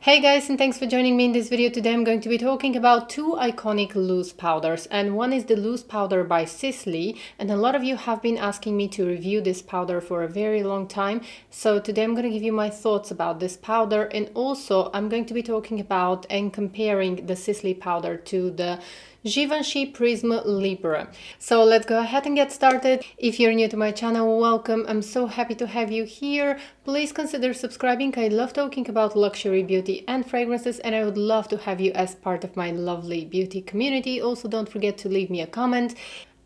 Hey guys, and thanks for joining me in this video. Today I'm going to be talking about two iconic loose powders, and one is the loose powder by Sisley, and a lot of you have been asking me to review this powder for a very long time. So today I'm going to give you my thoughts about this powder, and also I'm going to be talking about and comparing the Sisley powder to the Givenchy Prisme Libre. So let's go ahead and get started. If you're new to my channel, welcome. I'm so happy to have you here. Please consider subscribing. I love talking about luxury beauty and fragrances, and I would love to have you as part of my lovely beauty community. Also, don't forget to leave me a comment.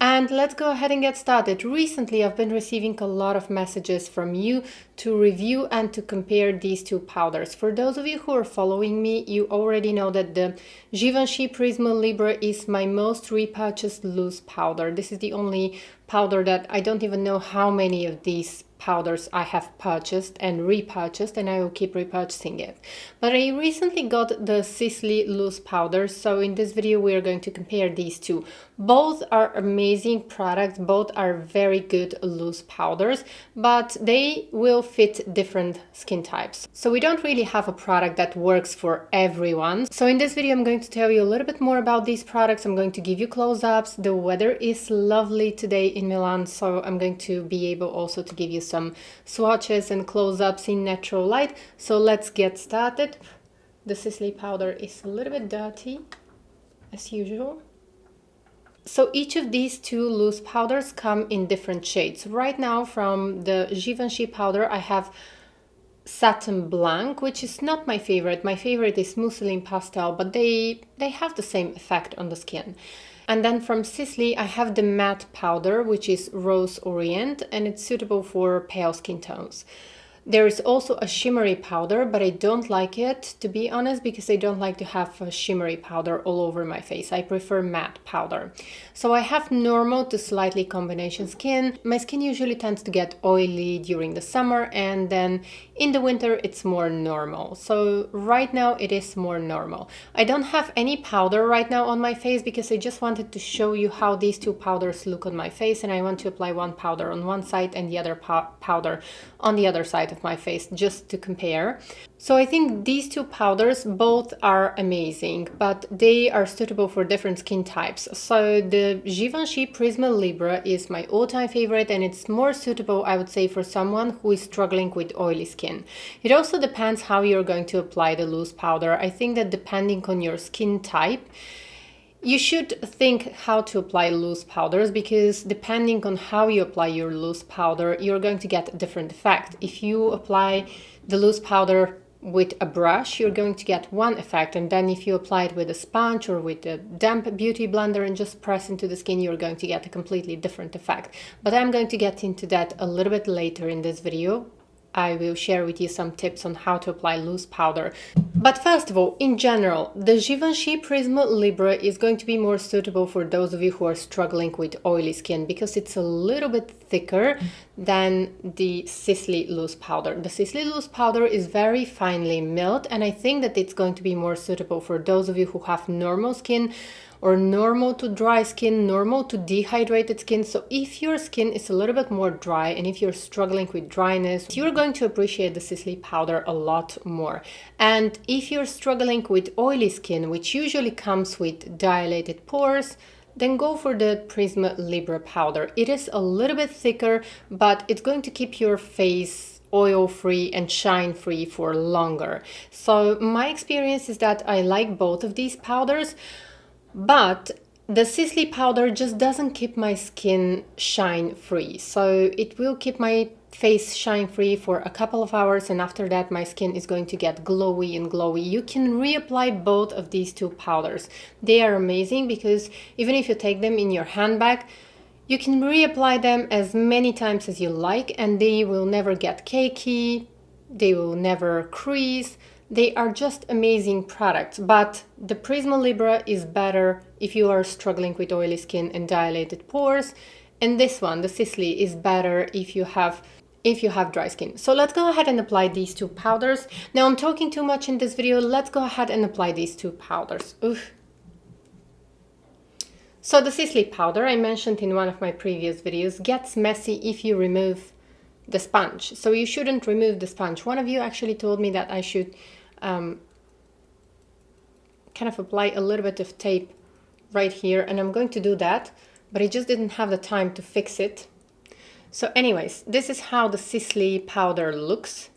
And let's go ahead and get started. Recently, I've been receiving a lot of messages from you to review and to compare these two powders. For those of you who are following me, you already know that the Givenchy Prisme Libre is my most repurchased loose powder. This is the only powder that I don't even know how many of these powders I have purchased and repurchased, and I will keep repurchasing it. But I recently got the Sisley Loose Powder, so in this video we are going to compare these two. Both are amazing products, both are very good loose powders, but they will fit different skin types. So we don't really have a product that works for everyone. So in this video I'm going to tell you a little bit more about these products. I'm going to give you close-ups. The weather is lovely today in Milan, so I'm going to be able also to give you some swatches and close-ups in natural light. So let's get started. The Sisley powder is a little bit dirty as usual. So each of these two loose powders come in different shades. Right now from the Givenchy powder I have Satin Blanc, which is not my favorite. My favorite is Mousseline Pastel, but they have the same effect on the skin. And then from Sisley I have the matte powder, which is Rose Orient, and it's suitable for pale skin tones. There is also a shimmery powder, but I don't like it, to be honest, because I don't like to have a shimmery powder all over my face. I prefer matte powder. So I have normal to slightly combination skin. My skin usually tends to get oily during the summer, and then in the winter it's more normal. So right now it is more normal. I don't have any powder right now on my face because I just wanted to show you how these two powders look on my face, and I want to apply one powder on one side and the other powder on the other side of my face just to compare. So I think these two powders both are amazing, but they are suitable for different skin types. So the Givenchy Prisme Libre is my all-time favorite, and it's more suitable, I would say, for someone who is struggling with oily skin. It also depends how you're going to apply the loose powder. I think that depending on your skin type, you should think how to apply loose powders, because depending on how you apply your loose powder, you're going to get a different effect. If you apply the loose powder with a brush, you're going to get one effect, and then if you apply it with a sponge or with a damp beauty blender and just press into the skin, you're going to get a completely different effect. But I'm going to get into that a little bit later in this video. I will share with you some tips on how to apply loose powder. But first of all, in general, the Givenchy Prisme Libre is going to be more suitable for those of you who are struggling with oily skin, because it's a little bit thicker than the Sisley Loose Powder. The Sisley Loose Powder is very finely milled, and I think that it's going to be more suitable for those of you who have normal skin, or normal to dry skin, normal to dehydrated skin. So if your skin is a little bit more dry, and if you're struggling with dryness, you're going to appreciate the Sisley powder a lot more. And if you're struggling with oily skin, which usually comes with dilated pores, then go for the Prisme Libre powder. It is a little bit thicker, but it's going to keep your face oil-free and shine-free for longer. So my experience is that I like both of these powders, but the Sisley powder just doesn't keep my skin shine-free. So it will keep my face shine-free for a couple of hours, and after that my skin is going to get glowy and glowy. You can reapply both of these two powders. They are amazing because even if you take them in your handbag, you can reapply them as many times as you like, and they will never get cakey, they will never crease. They are just amazing products. But the Prisme Libre is better if you are struggling with oily skin and dilated pores, and this one, the Sisley, is better if you have dry skin. So let's go ahead and apply these two powders. Now I'm talking too much in this video. Let's go ahead and apply these two powders. Oof. So the Sisley powder, I mentioned in one of my previous videos, gets messy if you remove the sponge. So you shouldn't remove the sponge. One of you actually told me that I should kind of apply a little bit of tape right here, and I'm going to do that, but I just didn't have the time to fix it. So anyways, this is how the Sisley powder looks.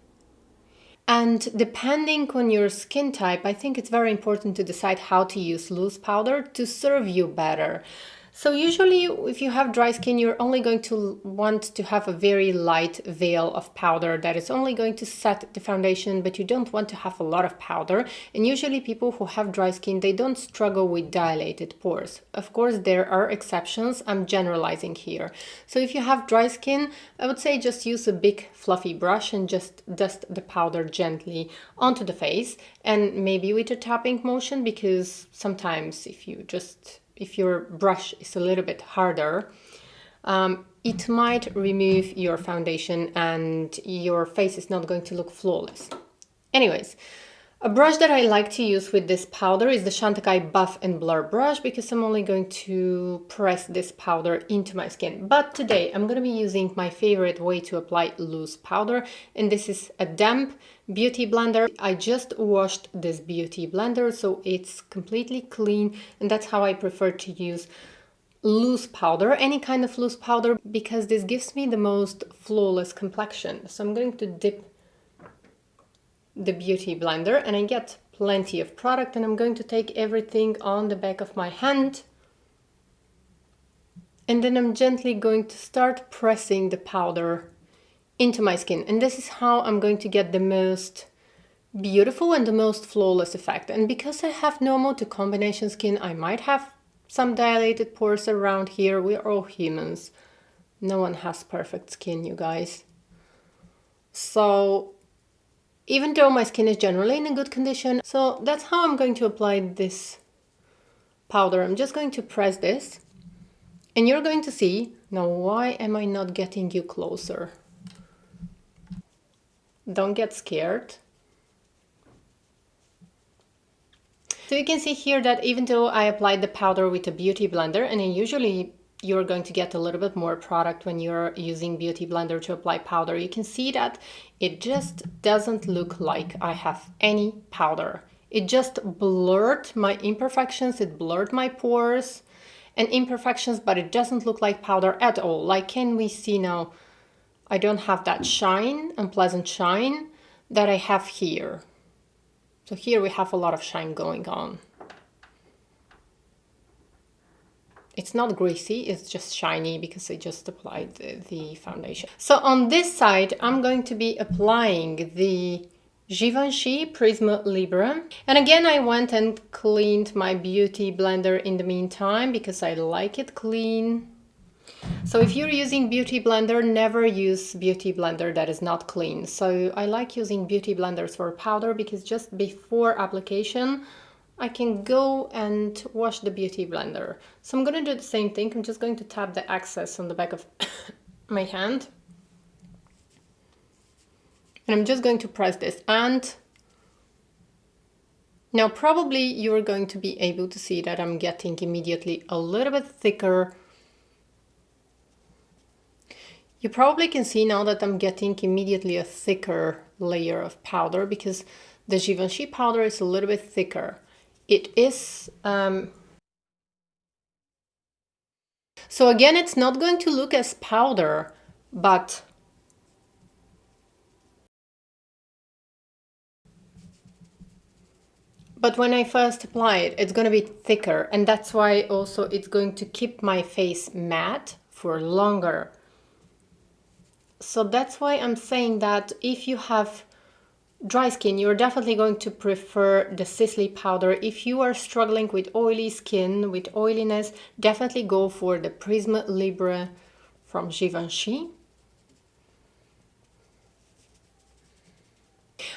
And depending on your skin type, I think it's very important to decide how to use loose powder to serve you better. So usually if you have dry skin, you're only going to want to have a very light veil of powder that is only going to set the foundation, but you don't want to have a lot of powder. And usually people who have dry skin, they don't struggle with dilated pores. Of course, there are exceptions. I'm generalizing here. So if you have dry skin, I would say just use a big fluffy brush and just dust the powder gently onto the face, and maybe with a tapping motion, because sometimes if your brush is a little bit harder, it might remove your foundation and your face is not going to look flawless. Anyways, a brush that I like to use with this powder is the Chantecaille Buff and Blur brush, because I'm only going to press this powder into my skin. But today I'm going to be using my favorite way to apply loose powder, and this is a damp beauty blender. I just washed this beauty blender, so it's completely clean, and that's how I prefer to use loose powder, any kind of loose powder, because this gives me the most flawless complexion. So I'm going to dip the beauty blender and I get plenty of product, and I'm going to take everything on the back of my hand, and then I'm gently going to start pressing the powder into my skin, and this is how I'm going to get the most beautiful and the most flawless effect. And because I have normal to combination skin, I might have some dilated pores around here. We are all humans. No one has perfect skin, you guys. So even though my skin is generally in a good condition, so that's how I'm going to apply this powder. I'm just going to press this, and you're going to see, now why am I not getting you closer? Don't get scared. So you can see here that even though I applied the powder with a beauty blender, and usually you're going to get a little bit more product when you're using beauty blender to apply powder, you can see that it just doesn't look like I have any powder. It just blurred my imperfections, it blurred my pores and imperfections, but it doesn't look like powder at all. Like, can we see now, I don't have that shine, unpleasant shine that I have here. So here we have a lot of shine going on. It's not greasy, it's just shiny because I just applied the foundation. So on this side, I'm going to be applying the Givenchy Prisme Libre. And again, I went and cleaned my beauty blender in the meantime because I like it clean. So if you're using beauty blender, never use beauty blender that is not clean. So I like using beauty blenders for powder because just before application, I can go and wash the beauty blender. So I'm going to do the same thing. I'm just going to tap the excess on the back of my hand. And I'm just going to press this. And now probably you're going to be able to see that I'm getting immediately a little bit thicker. You probably can see now that I'm getting immediately a thicker layer of powder because the Givenchy powder is a little bit thicker. It is, so again, it's not going to look as powder, but when I first apply it, it's going to be thicker, and that's why also it's going to keep my face matte for longer. So that's why I'm saying that if you have dry skin, you're definitely going to prefer the Sisley powder. If you are struggling with oily skin, with oiliness, definitely go for the Prisme Libre from Givenchy.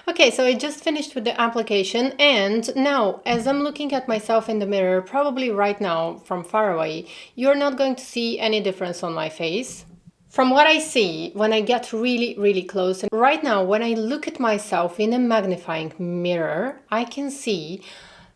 Okay, so I just finished with the application, and now as I'm looking at myself in the mirror, probably right now from far away, you're not going to see any difference on my face. From what I see, when I get really, really close, and right now when I look at myself in a magnifying mirror, I can see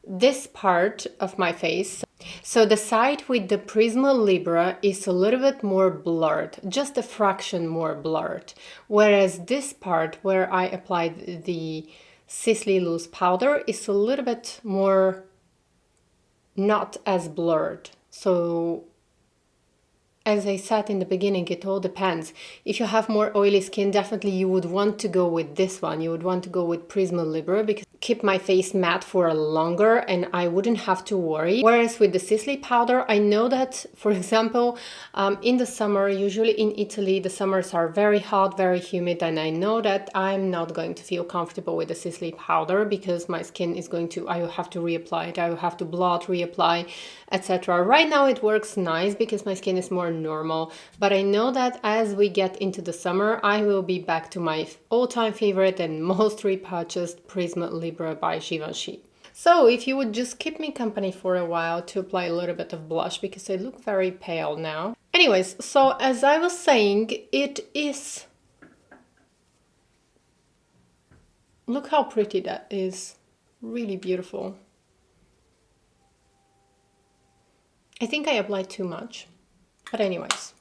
this part of my face. So the side with the Prisme Libre is a little bit more blurred, just a fraction more blurred. Whereas this part where I applied the Sisley Loose Powder is a little bit more not as blurred. So as I said in the beginning, it all depends. If you have more oily skin, definitely you would want to go with this one. You would want to go with Prisme Libre because keep my face matte for longer and I wouldn't have to worry. Whereas with the Sisley powder, I know that, for example, in the summer, usually in Italy, the summers are very hot, very humid, and I know that I'm not going to feel comfortable with the Sisley powder because my skin is going to, I will have to reapply it, I will have to blot, reapply, etc. Right now it works nice because my skin is more normal, but I know that as we get into the summer, I will be back to my all-time favorite and most repurchased Prisme Libre by Givenchy. So if you would just keep me company for a while to apply a little bit of blush because I look very pale now. Anyways, so as I was saying, it is... Look how pretty that is. Really beautiful. I think I applied too much. But anyways,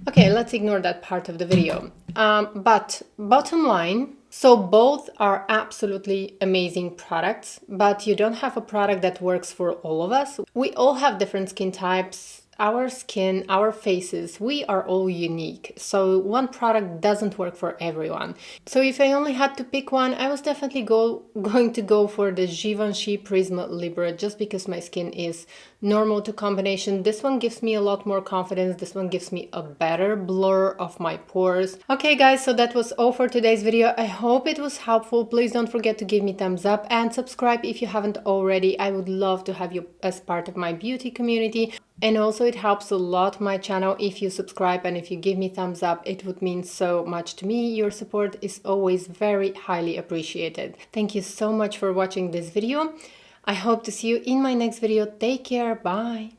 okay, let's ignore that part of the video. But bottom line, so both are absolutely amazing products, but you don't have a product that works for all of us. We all have different skin types, our skin, our faces, we are all unique. So one product doesn't work for everyone. So if I only had to pick one, I was definitely going to go for the Givenchy Prisme Libre just because my skin is normal to combination. This one gives me a lot more confidence. This one gives me a better blur of my pores. Okay guys, so that was all for today's video. I hope it was helpful. Please don't forget to give me thumbs up and subscribe if you haven't already. I would love to have you as part of my beauty community. And also it helps a lot my channel if you subscribe and if you give me thumbs up. It would mean so much to me. Your support is always very highly appreciated. Thank you so much for watching this video. I hope to see you in my next video. Take care. Bye.